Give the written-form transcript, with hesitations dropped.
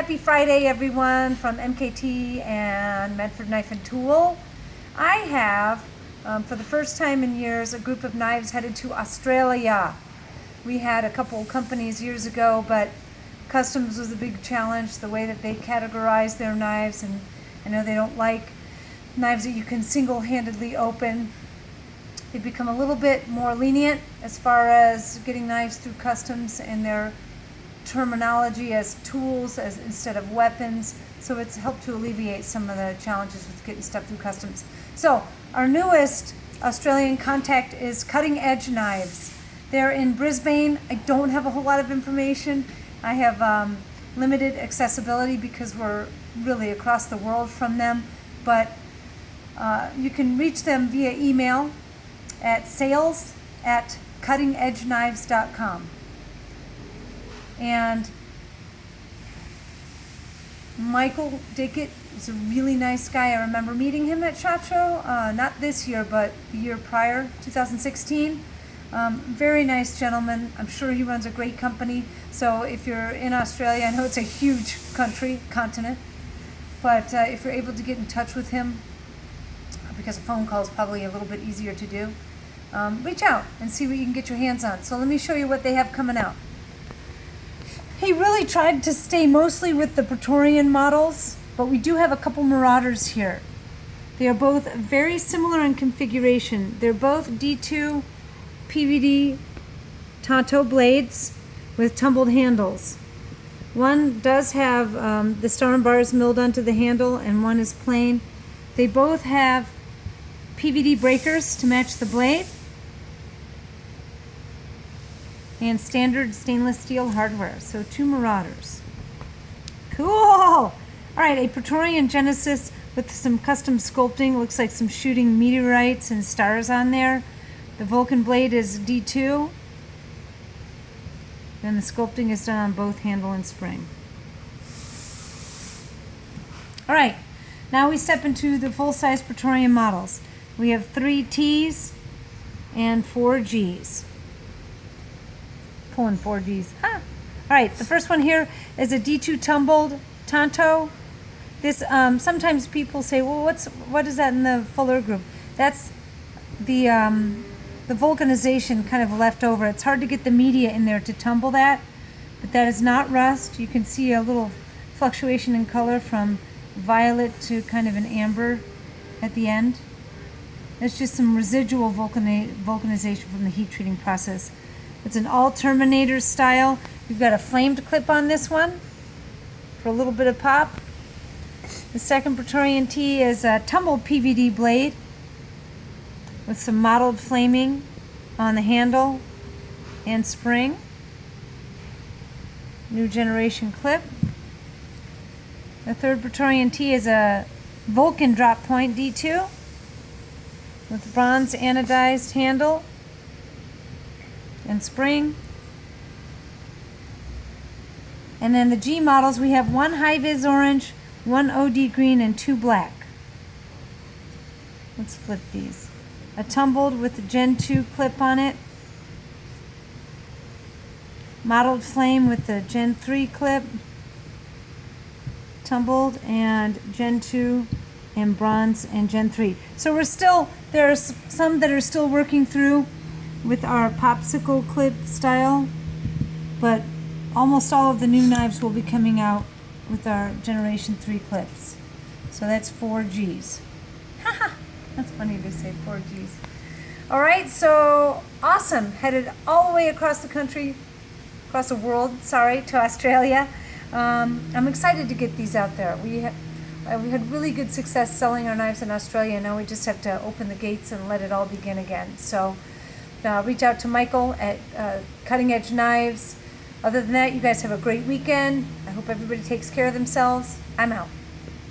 Happy Friday, everyone, from MKT and Medford Knife and Tool. I have, for the first time in years, a group of knives headed to Australia. We had a couple companies years ago, but customs was a big challenge, the way that they categorize their knives, and I know they don't like knives that you can single-handedly open. They've become a little bit more lenient as far as getting knives through customs and their terminology as tools as instead of weapons. So it's helped to alleviate some of the challenges with getting stuff through customs. So our newest Australian contact is Cutting Edge Knives. They're in Brisbane. I don't have a whole lot of information. I have limited accessibility because we're really across the world from them, but you can reach them via email at sales@cuttingedgeknives.com. And Michael Dickett is a really nice guy. I remember meeting him at SHOT Show, not this year, but the year prior, 2016. Very nice gentleman. I'm sure he runs a great company. So if you're in Australia, I know it's a huge continent, but if you're able to get in touch with him, because a phone call is probably a little bit easier to do, reach out and see what you can get your hands on. So let me show you what they have coming out. He really tried to stay mostly with the Praetorian models, but we do have a couple Marauders here. They are both very similar in configuration. They're both D2 PVD Tonto blades with tumbled handles. One does have the star and bars milled onto the handle, and one is plain. They both have PVD breakers to match the blade, and standard stainless steel hardware. So two Marauders. Cool! All right, a Praetorian Genesis with some custom sculpting. Looks like some shooting meteorites and stars on there. The Vulcan blade is D2. And the sculpting is done on both handle and spring. All right, now we step into the full-size Praetorian models. We have 3 T's and 4 G's. Pulling 4 G's. Huh. All right, the first one here is a D2 tumbled Tonto. This sometimes people say, well, what is that in the fuller group? That's the vulcanization kind of left over. It's hard to get the media in there to tumble that, but that is not rust. You can see a little fluctuation in color from violet to kind of an amber at the end. It's just some residual vulcanization from the heat treating process. It's an all Terminator style. We've got a flamed clip on this one for a little bit of pop. The second Praetorian T is a tumbled PVD blade with some mottled flaming on the handle and spring. New generation clip. The third Praetorian T is a Vulcan drop point D2 with bronze anodized handle and spring. And then the G models, we have 1 high-vis orange, 1 OD green, and 2 black. Let's flip these. A tumbled with the Gen 2 clip on it. Mottled flame with the Gen 3 clip. Tumbled and Gen 2 and bronze and Gen 3. So there are some that are still working through with our popsicle clip style, but almost all of the new knives will be coming out with our Generation 3 clips. So that's 4 G's. Haha, that's funny to say 4 G's. All right, so awesome. Headed all the way across the country, across the world, to Australia. I'm excited to get these out there. We had really good success selling our knives in Australia. Now we just have to open the gates and let it all begin again. So reach out to Michael at Cutting Edge Knives. Other than that, you guys have a great weekend. I hope everybody takes care of themselves. I'm out.